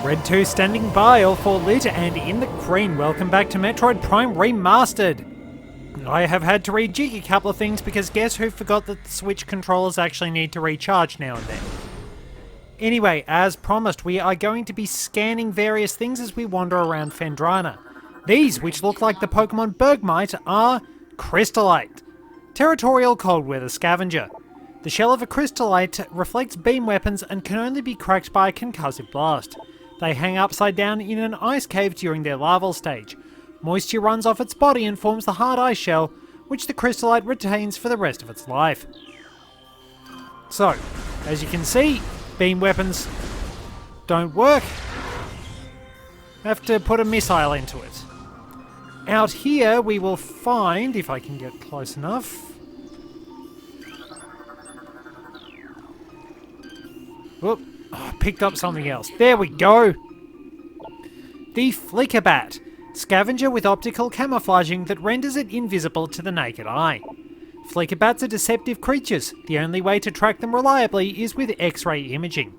Red 2 standing by, all 4 lit and in the green. Welcome back to Metroid Prime Remastered. I have had to rejig a couple of things because guess who forgot that the Switch controllers actually need to recharge now and then. Anyway, as promised, we are going to be scanning various things as we wander around Phendrana. These, which look like the Pokemon Bergmite, are Crystallite, Territorial Cold Weather Scavenger. The shell of a Crystallite reflects beam weapons and can only be cracked by a concussive blast. They hang upside down in an ice cave during their larval stage. Moisture runs off its body and forms the hard ice shell, which the Crystallite retains for the rest of its life. So, as you can see, beam weapons don't work. Have to put a missile into it. Out here we will find, if I can get close enough... Whoop. Oh, picked up something else. There we go! The Flickerbat. Scavenger with optical camouflaging that renders it invisible to the naked eye. Flickerbats are deceptive creatures. The only way to track them reliably is with X-ray imaging.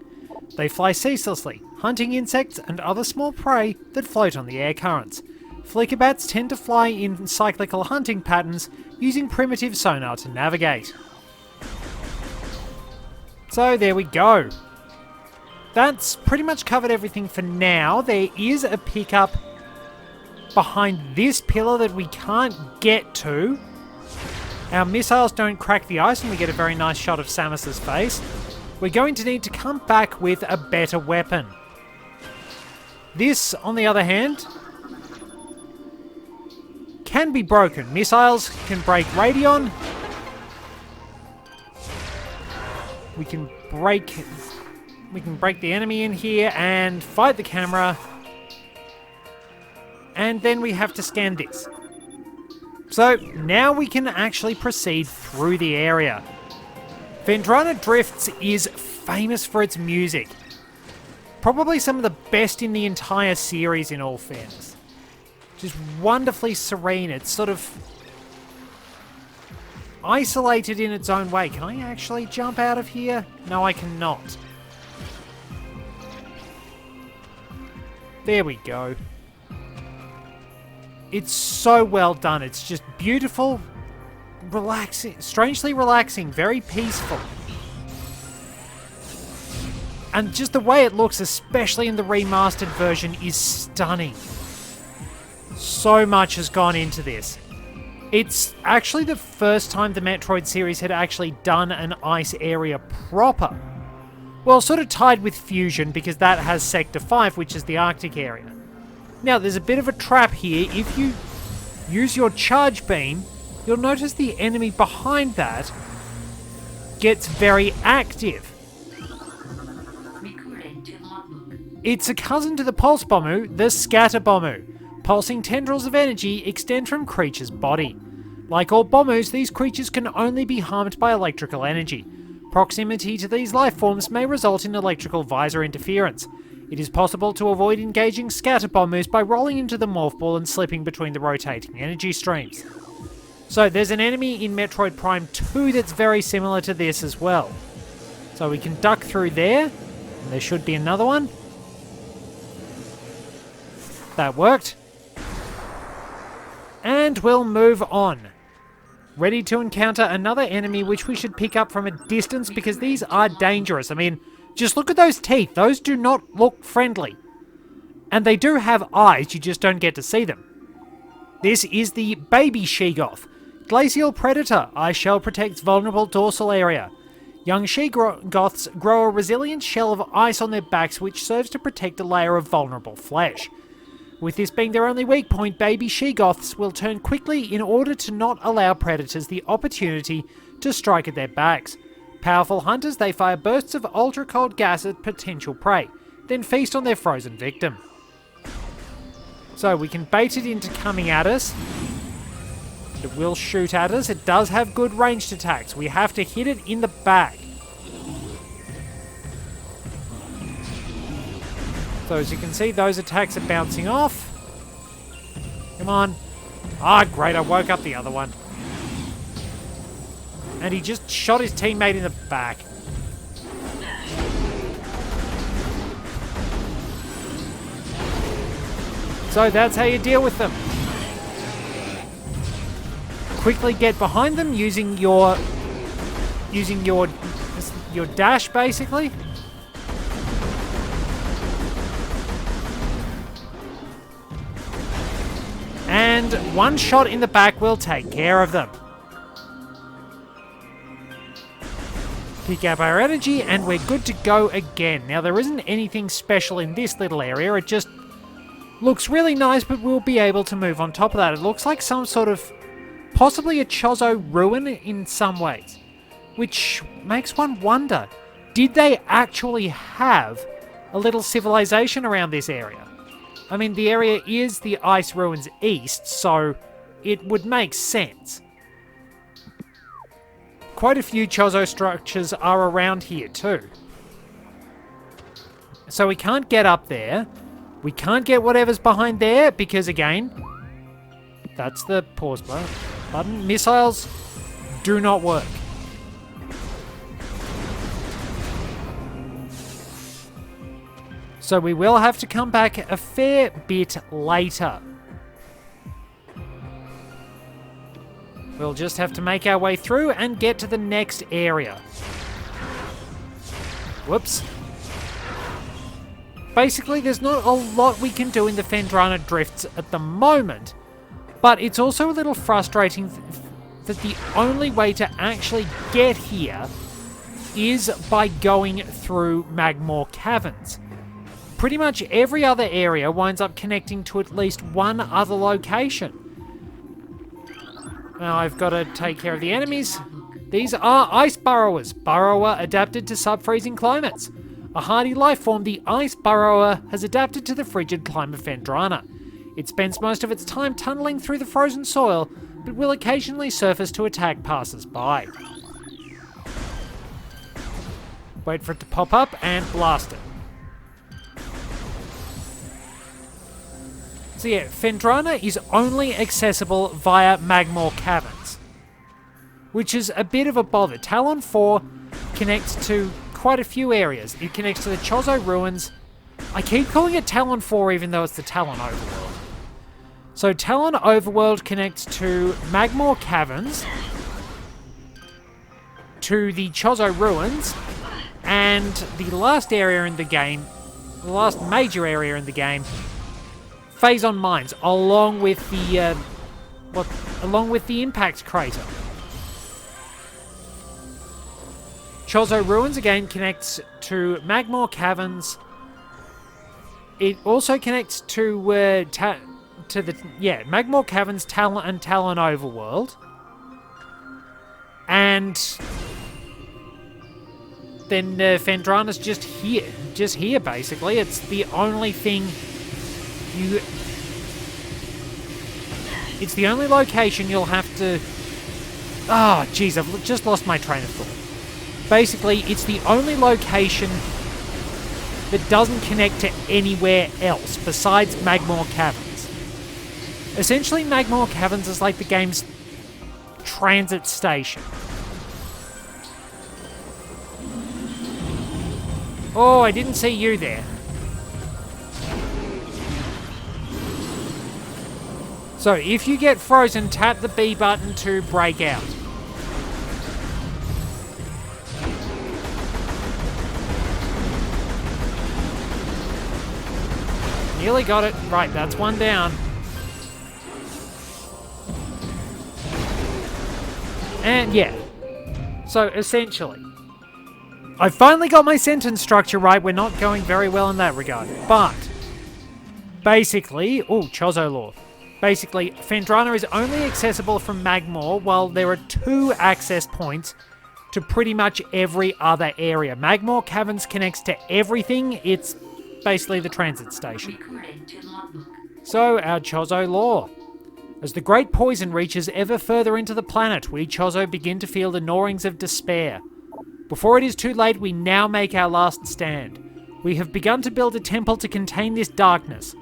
They fly ceaselessly, hunting insects and other small prey that float on the air currents. Flickerbats tend to fly in cyclical hunting patterns, using primitive sonar to navigate. So there we go. That's pretty much covered everything for now. There is a pickup behind this pillar that we can't get to. Our missiles don't crack the ice and we get a very nice shot of Samus's face. We're going to need to come back with a better weapon. This, on the other hand, can be broken. Missiles can break Radion. We can break the enemy in here and fight the camera. And then we have to scan this. So now we can actually proceed through the area. Phendrana Drifts is famous for its music. Probably some of the best in the entire series, in all fairness. Just wonderfully serene. It's sort of isolated in its own way. Can I actually jump out of here? No, I cannot. There we go. It's so well done. It's just beautiful, relaxing, strangely relaxing, very peaceful. And just the way it looks, especially in the remastered version, is stunning. So much has gone into this. It's actually the first time the Metroid series had actually done an ice area proper. Well, sort of tied with Fusion, because that has Sector 5, which is the Arctic area. Now, there's a bit of a trap here. If you use your charge beam, you'll notice the enemy behind that gets very active. It's a cousin to the Pulse Bommu, the Scatter Bommu. Pulsing tendrils of energy extend from creatures' body. Like all Bommus, these creatures can only be harmed by electrical energy. Proximity to these life forms may result in electrical visor interference. It is possible to avoid engaging Scatter Bommus by rolling into the Morph Ball and slipping between the rotating energy streams. So there's an enemy in Metroid Prime 2 that's very similar to this as well. So we can duck through there, and there should be another one. That worked. And we'll move on. Ready to encounter another enemy which we should pick up from a distance because these are dangerous. I mean, just look at those teeth. Those do not look friendly. And they do have eyes, you just don't get to see them. This is the baby Sheegoth. Glacial Predator. Ice shell protects vulnerable dorsal area. Young Sheegoths grow a resilient shell of ice on their backs which serves to protect a layer of vulnerable flesh. With this being their only weak point, baby Sheegoths will turn quickly in order to not allow predators the opportunity to strike at their backs. Powerful hunters, they fire bursts of ultra-cold gas at potential prey, then feast on their frozen victim. So we can bait it into coming at us. It will shoot at us. It does have good ranged attacks. We have to hit it in the back. So as you can see, those attacks are bouncing off. Come on. Ah, great, I woke up the other one. And he just shot his teammate in the back. So that's how you deal with them. Quickly get behind them using your dash, basically. And one shot in the back will take care of them. Pick up our energy and we're good to go again. Now there isn't anything special in this little area, it just looks really nice, but we'll be able to move on top of that. It looks like some sort of, possibly a Chozo ruin in some ways, which makes one wonder, did they actually have a little civilization around this area? I mean, the area is the Ice Ruins East, so it would make sense. Quite a few Chozo structures are around here too. So we can't get up there. We can't get whatever's behind there because, again, that's the pause button. Missiles do not work. So we will have to come back a fair bit later. We'll just have to make our way through and get to the next area. Whoops. Basically, there's not a lot we can do in the Phendrana Drifts at the moment, but it's also a little frustrating that the only way to actually get here is by going through Magmore Caverns. Pretty much every other area winds up connecting to at least one other location. Now I've got to take care of the enemies. These are ice burrowers. Burrower adapted to sub-freezing climates. A hardy life form, the ice burrower has adapted to the frigid climate of Phendrana. It spends most of its time tunneling through the frozen soil, but will occasionally surface to attack passers-by. Wait for it to pop up and blast it. So yeah, Phendrana is only accessible via Magmore Caverns, which is a bit of a bother. Tallon IV connects to quite a few areas. It connects to the Chozo Ruins. I keep calling it Tallon IV even though it's the Tallon Overworld. So Tallon Overworld connects to Magmore Caverns, to the Chozo Ruins, and the last area in the game, the last major area in the game, Phazon Mines, along with the impact crater. Chozo Ruins again connects to Magmore Caverns. It also connects to Magmore Caverns, Tallon and Tallon Overworld, and then Phendrana's just here basically. It's the only thing. It's the only location you'll have to... Oh, jeez, I've just lost my train of thought. Basically, it's the only location that doesn't connect to anywhere else besides Magmore Caverns. Essentially, Magmore Caverns is like the game's transit station. Oh, I didn't see you there. So, if you get frozen, tap the B button to break out. Nearly got it. Right, that's one down. And yeah. So, essentially, I finally got my sentence structure right. We're not going very well in that regard. But, basically... Oh, Chozo lore. Basically, Phendrana is only accessible from Magmore, while there are 2 access points to pretty much every other area. Magmore Caverns connects to everything. It's basically the transit station. So, our Chozo lore. As the great poison reaches ever further into the planet, we Chozo begin to feel the gnawings of despair. Before it is too late, we now make our last stand. We have begun to build a temple to contain this darkness.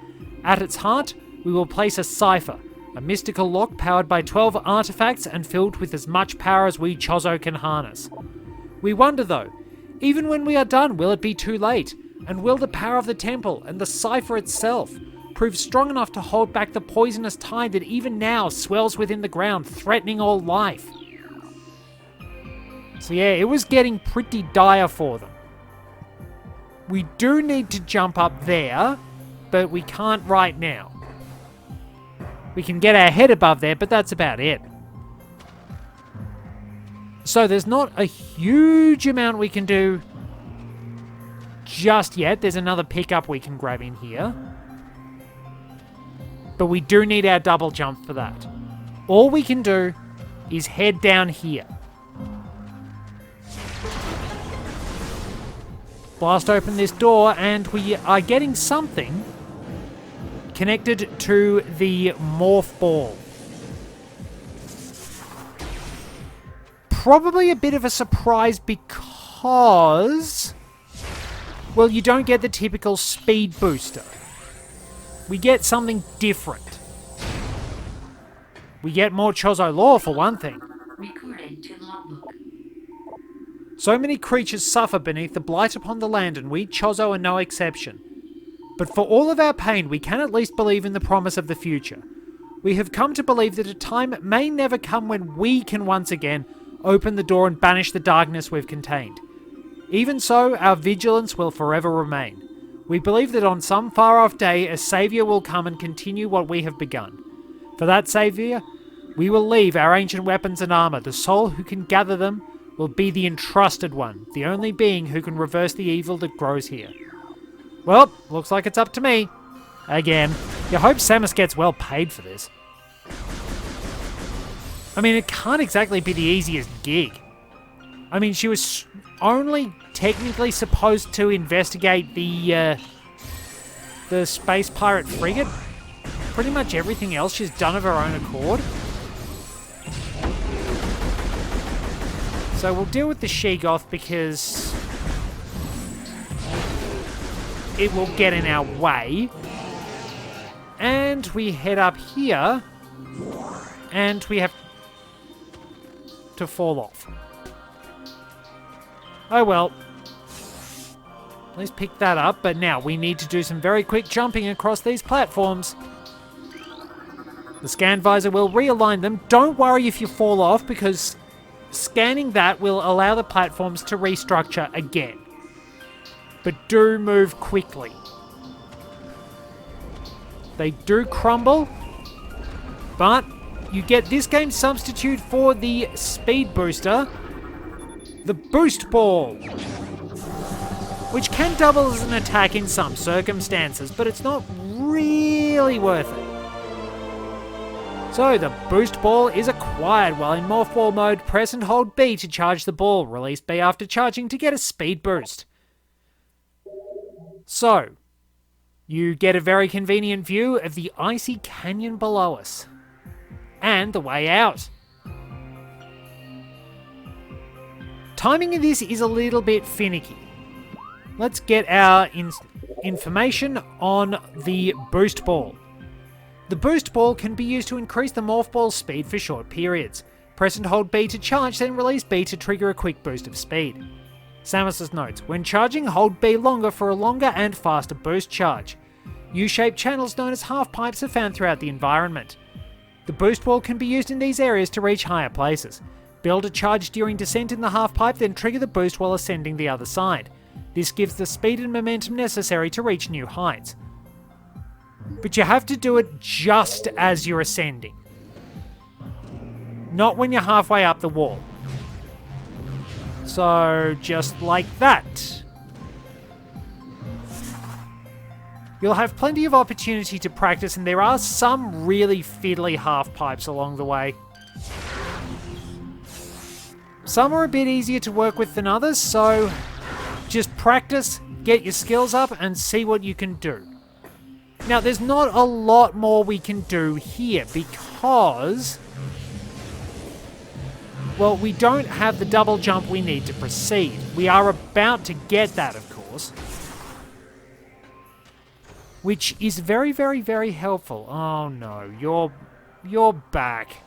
At its heart, we will place a cipher, a mystical lock powered by 12 artifacts and filled with as much power as we Chozo can harness. We wonder though, even when we are done, will it be too late? And will the power of the temple and the cipher itself proved strong enough to hold back the poisonous tide that even now swells within the ground, threatening all life. So yeah, it was getting pretty dire for them. We do need to jump up there, but we can't right now. We can get our head above there, but that's about it. So there's not a huge amount we can do just yet. There's another pickup we can grab in here. But we do need our double jump for that. All we can do is head down here. Blast open this door, and we are getting something connected to the morph ball. Probably a bit of a surprise because, well, you don't get the typical speed booster. We get something different. We get more Chozo lore, for one thing. Recorded to logbook. So many creatures suffer beneath the blight upon the land, and we Chozo are no exception. But for all of our pain, we can at least believe in the promise of the future. We have come to believe that a time may never come when we can once again open the door and banish the darkness we've contained. Even so, our vigilance will forever remain. We believe that on some far-off day, a saviour will come and continue what we have begun. For that saviour, we will leave our ancient weapons and armour. The soul who can gather them will be the entrusted one, the only being who can reverse the evil that grows here. Well, looks like it's up to me. Again. You hope Samus gets well paid for this. I mean, it can't exactly be the easiest gig. I mean, she was only technically supposed to investigate the space pirate frigate. Pretty much everything else she's done of her own accord. So we'll deal with the Sheegoth because it will get in our way. And we head up here, and we have to fall off. Oh well. At least pick that up, but now we need to do some very quick jumping across these platforms. The scan visor will realign them. Don't worry if you fall off, because scanning that will allow the platforms to restructure again. But do move quickly. They do crumble, but you get this game's substitute for the speed booster, the boost ball, which can double as an attack in some circumstances, but it's not really worth it. So the boost ball is acquired while in morph ball mode. Press and hold B to charge the ball. Release B after charging to get a speed boost. So, you get a very convenient view of the icy canyon below us. And the way out. Timing of this is a little bit finicky. Let's get our information on the boost ball. The boost ball can be used to increase the morph ball's speed for short periods. Press and hold B to charge, then release B to trigger a quick boost of speed. Samus's notes: when charging, hold B longer for a longer and faster boost charge. U-shaped channels known as half pipes are found throughout the environment. The boost ball can be used in these areas to reach higher places. Build a charge during descent in the half pipe, then trigger the boost while ascending the other side. This gives the speed and momentum necessary to reach new heights. But you have to do it just as you're ascending. Not when you're halfway up the wall. So, just like that. You'll have plenty of opportunity to practice, and there are some really fiddly half pipes along the way. Some are a bit easier to work with than others, so just practice, get your skills up, and see what you can do. Now, there's not a lot more we can do here because, well, we don't have the double jump we need to proceed. We are about to get that, of course. Which is very, very, very helpful. Oh no, you're back.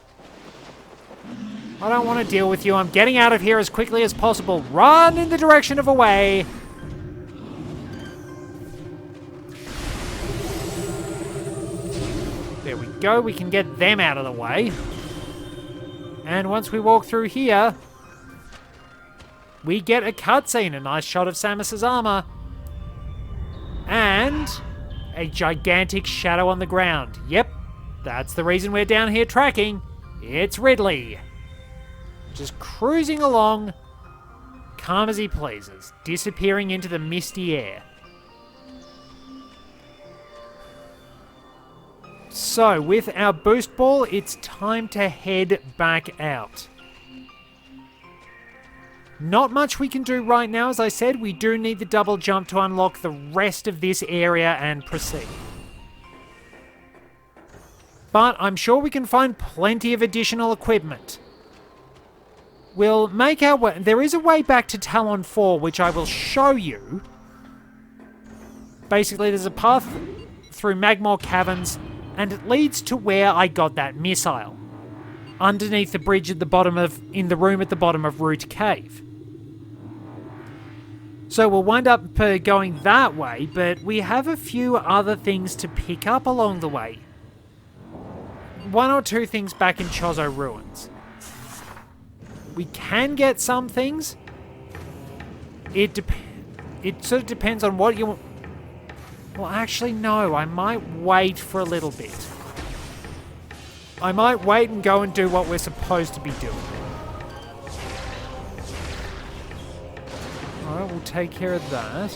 I don't want to deal with you. I'm getting out of here as quickly as possible. Run in the direction of away. There we go. We can get them out of the way. And once we walk through here, we get a cutscene. A nice shot of Samus's armor. And a gigantic shadow on the ground. Yep, that's the reason we're down here tracking. It's Ridley. Just cruising along, calm as he pleases, disappearing into the misty air. So, with our boost ball, it's time to head back out. Not much we can do right now, as I said. We do need the double jump to unlock the rest of this area and proceed. But I'm sure we can find plenty of additional equipment. We'll make our way... There is a way back to Tallon IV, which I will show you. Basically, there's a path through Magmore Caverns, and it leads to where I got that missile. Underneath the bridge at the bottom of... in the room at the bottom of Root Cave. So we'll wind up going that way, but we have a few other things to pick up along the way. One or two things back in Chozo Ruins. We can get some things. It sort of depends on what you want. Well, actually, no. I might wait for a little bit. I might wait and go and do what we're supposed to be doing. Alright, we'll take care of that.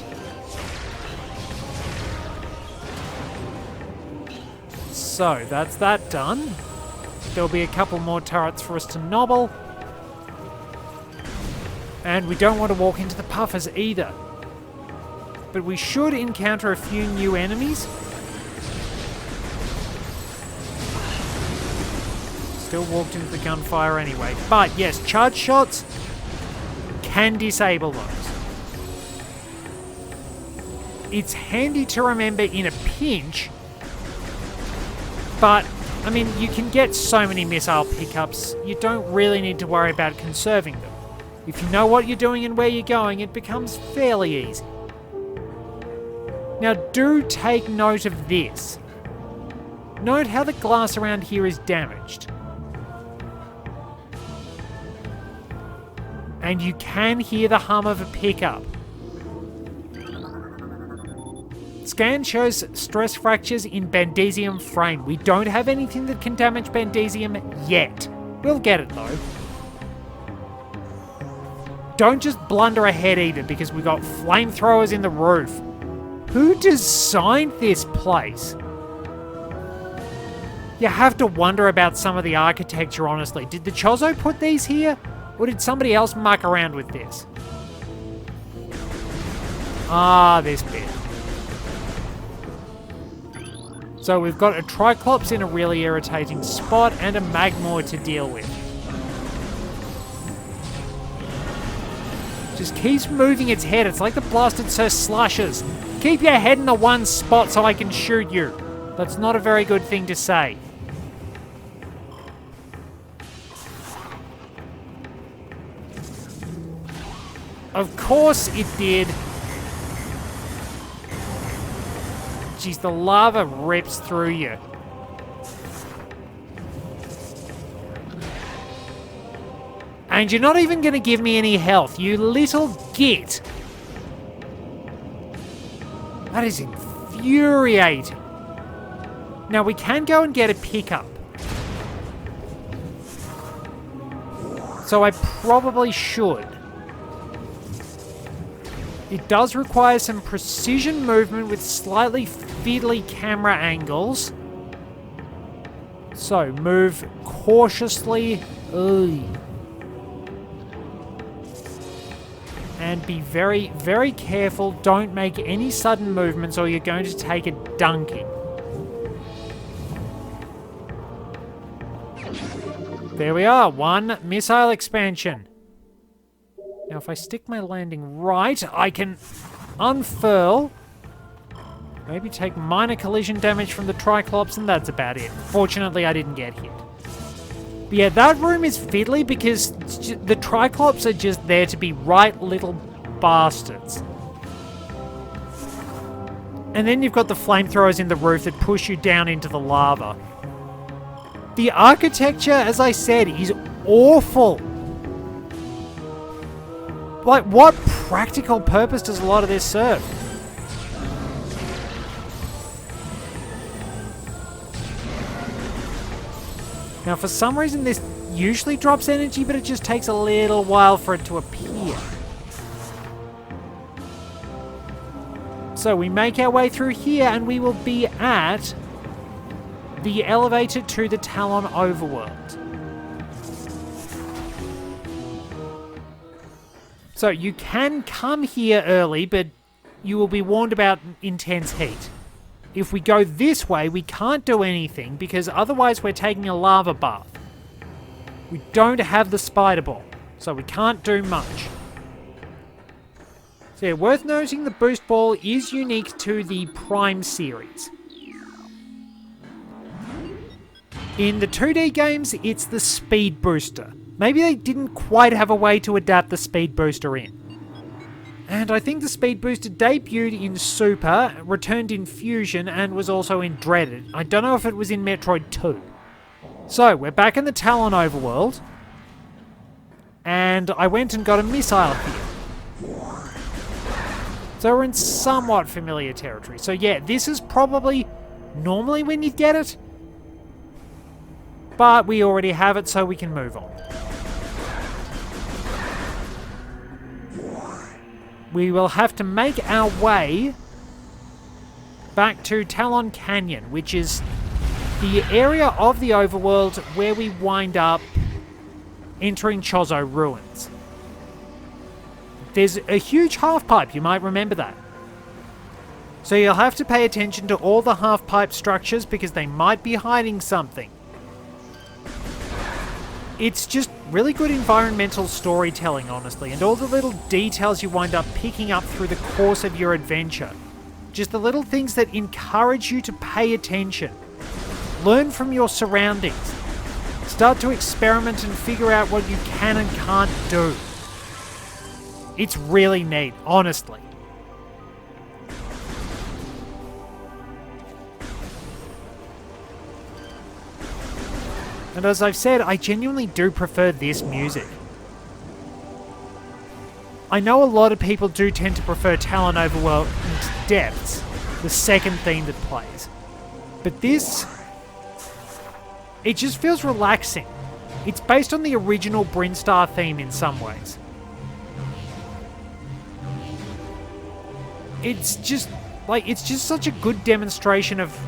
So, that's that done. There'll be a couple more turrets for us to nobble. And we don't want to walk into the puffers either. But we should encounter a few new enemies. Still walked into the gunfire anyway. But yes, charge shots can disable those. It's handy to remember in a pinch, but, I mean, you can get so many missile pickups, you don't really need to worry about conserving them. If you know what you're doing and where you're going, it becomes fairly easy. Now, do take note of this. Note how the glass around here is damaged. And you can hear the hum of a pickup. Scan shows stress fractures in Bandesium frame. We don't have anything that can damage Bandesium yet. We'll get it though. Don't just blunder ahead either, because we got flamethrowers in the roof. Who designed this place? You have to wonder about some of the architecture, honestly. Did the Chozo put these here? Or did somebody else muck around with this? Ah, this bit. So we've got a Triclops in a really irritating spot and a Magmore to deal with. Just keeps moving its head. It's like the blasted Sir Slushes. Keep your head in the one spot so I can shoot you. That's not a very good thing to say. Of course it did. Jeez, the lava rips through you. And you're not even going to give me any health, you little git. That is infuriating. Now, we can go and get a pickup. So I probably should. It does require some precision movement with slightly fiddly camera angles. So, move cautiously. Ugh. And be very, very careful. Don't make any sudden movements or you're going to take a dunking. There we are, one missile expansion. Now, if I stick my landing right, I can unfurl. Maybe take minor collision damage from the Triclops, and that's about it. Fortunately, I didn't get hit. But yeah, that room is fiddly because the Triclops are just there to be right little bastards. And then you've got the flamethrowers in the roof that push you down into the lava. The architecture, as I said, is awful. Like, what practical purpose does a lot of this serve? Now, for some reason, this usually drops energy, but it just takes a little while for it to appear. So we make our way through here, and we will be at the elevator to the Tallon overworld. So you can come here early, but you will be warned about intense heat. If we go this way, we can't do anything because otherwise we're taking a lava bath. We don't have the spider ball, so we can't do much. So yeah, worth noting the boost ball is unique to the Prime series. In the 2D games, it's the speed booster. Maybe they didn't quite have a way to adapt the speed booster in. And I think the speed booster debuted in Super, returned in Fusion, and was also in Dreaded. I don't know if it was in Metroid 2. So, we're back in the Tallon overworld. And I went and got a missile here. So we're in somewhat familiar territory. So yeah, this is probably normally when you get it. But we already have it, so we can move on. We will have to make our way back to Tallon Canyon, which is the area of the overworld where we wind up entering Chozo Ruins. There's a huge half-pipe, you might remember that. So you'll have to pay attention to all the half-pipe structures because they might be hiding something. It's just really good environmental storytelling, honestly, and all the little details you wind up picking up through the course of your adventure. Just the little things that encourage you to pay attention. Learn from your surroundings. Start to experiment and figure out what you can and can't do. It's really neat, honestly. And as I've said, I genuinely do prefer this music. I know a lot of people do tend to prefer Tallon Overworld and Depths, the second theme that plays. But this, it just feels relaxing. It's based on the original Brinstar theme in some ways. It's just such a good demonstration of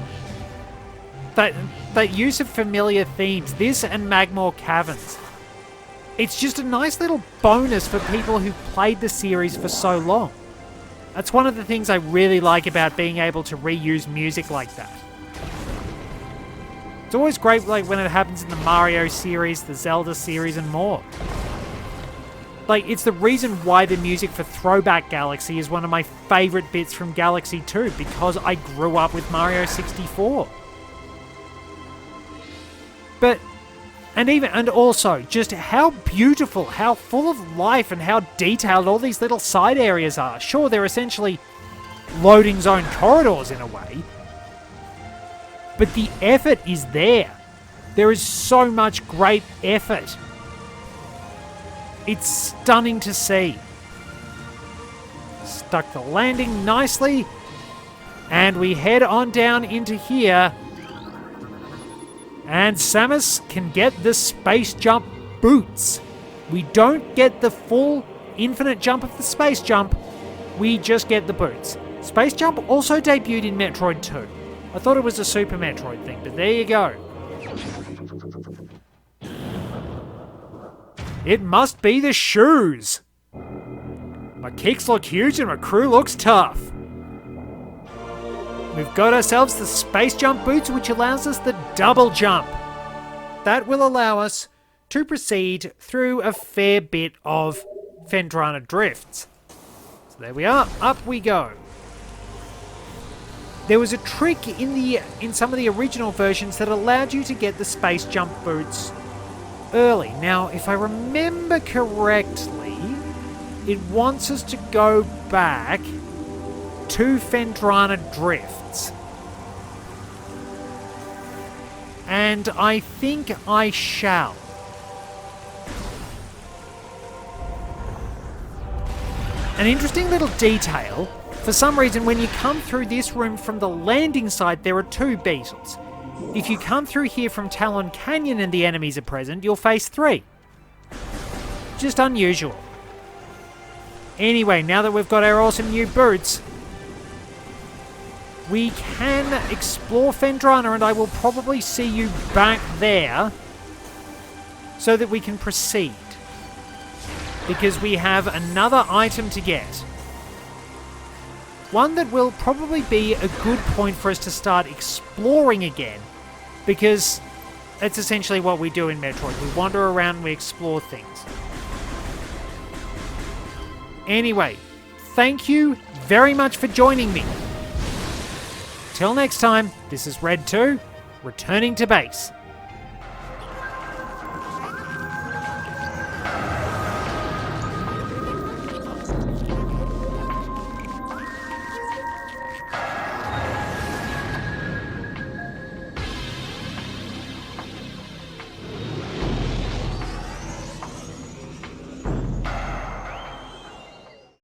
that use of familiar themes, this and Magmore Caverns. It's just a nice little bonus for people who played the series for so long. That's one of the things I really like about being able to reuse music like that. It's always great like when it happens in the Mario series, the Zelda series, and more. Like, it's the reason why the music for Throwback Galaxy is one of my favourite bits from Galaxy 2, because I grew up with Mario 64. And also, just how beautiful, how full of life, and how detailed all these little side areas are. Sure, they're essentially loading zone corridors in a way, but the effort is there. There is so much great effort. It's stunning to see. Stuck the landing nicely, and we head on down into here. And Samus can get the space jump boots. We don't get the full infinite jump of the space jump, we just get the boots. Space jump also debuted in Metroid 2. I thought it was a Super Metroid thing, but there you go. It must be the shoes. My kicks look huge and my crew looks tough. We've got ourselves the space jump boots, which allows us the double jump. That will allow us to proceed through a fair bit of Phendrana drifts. So there we are, up we go. There was a trick in some of the original versions that allowed you to get the space jump boots early. Now, if I remember correctly, it wants us to go back to Phendrana drifts. And I think I shall. An interesting little detail. For some reason, when you come through this room from the landing side, there are 2 beetles. If you come through here from Tallon Canyon and the enemies are present, you'll face 3. Just unusual. Anyway, now that we've got our awesome new boots, we can explore Fendrana, and I will probably see you back there so that we can proceed. Because we have another item to get. One that will probably be a good point for us to start exploring again, because that's essentially what we do in Metroid. We wander around and we explore things. Anyway, thank you very much for joining me. Till next time, this is Red 2, returning to base.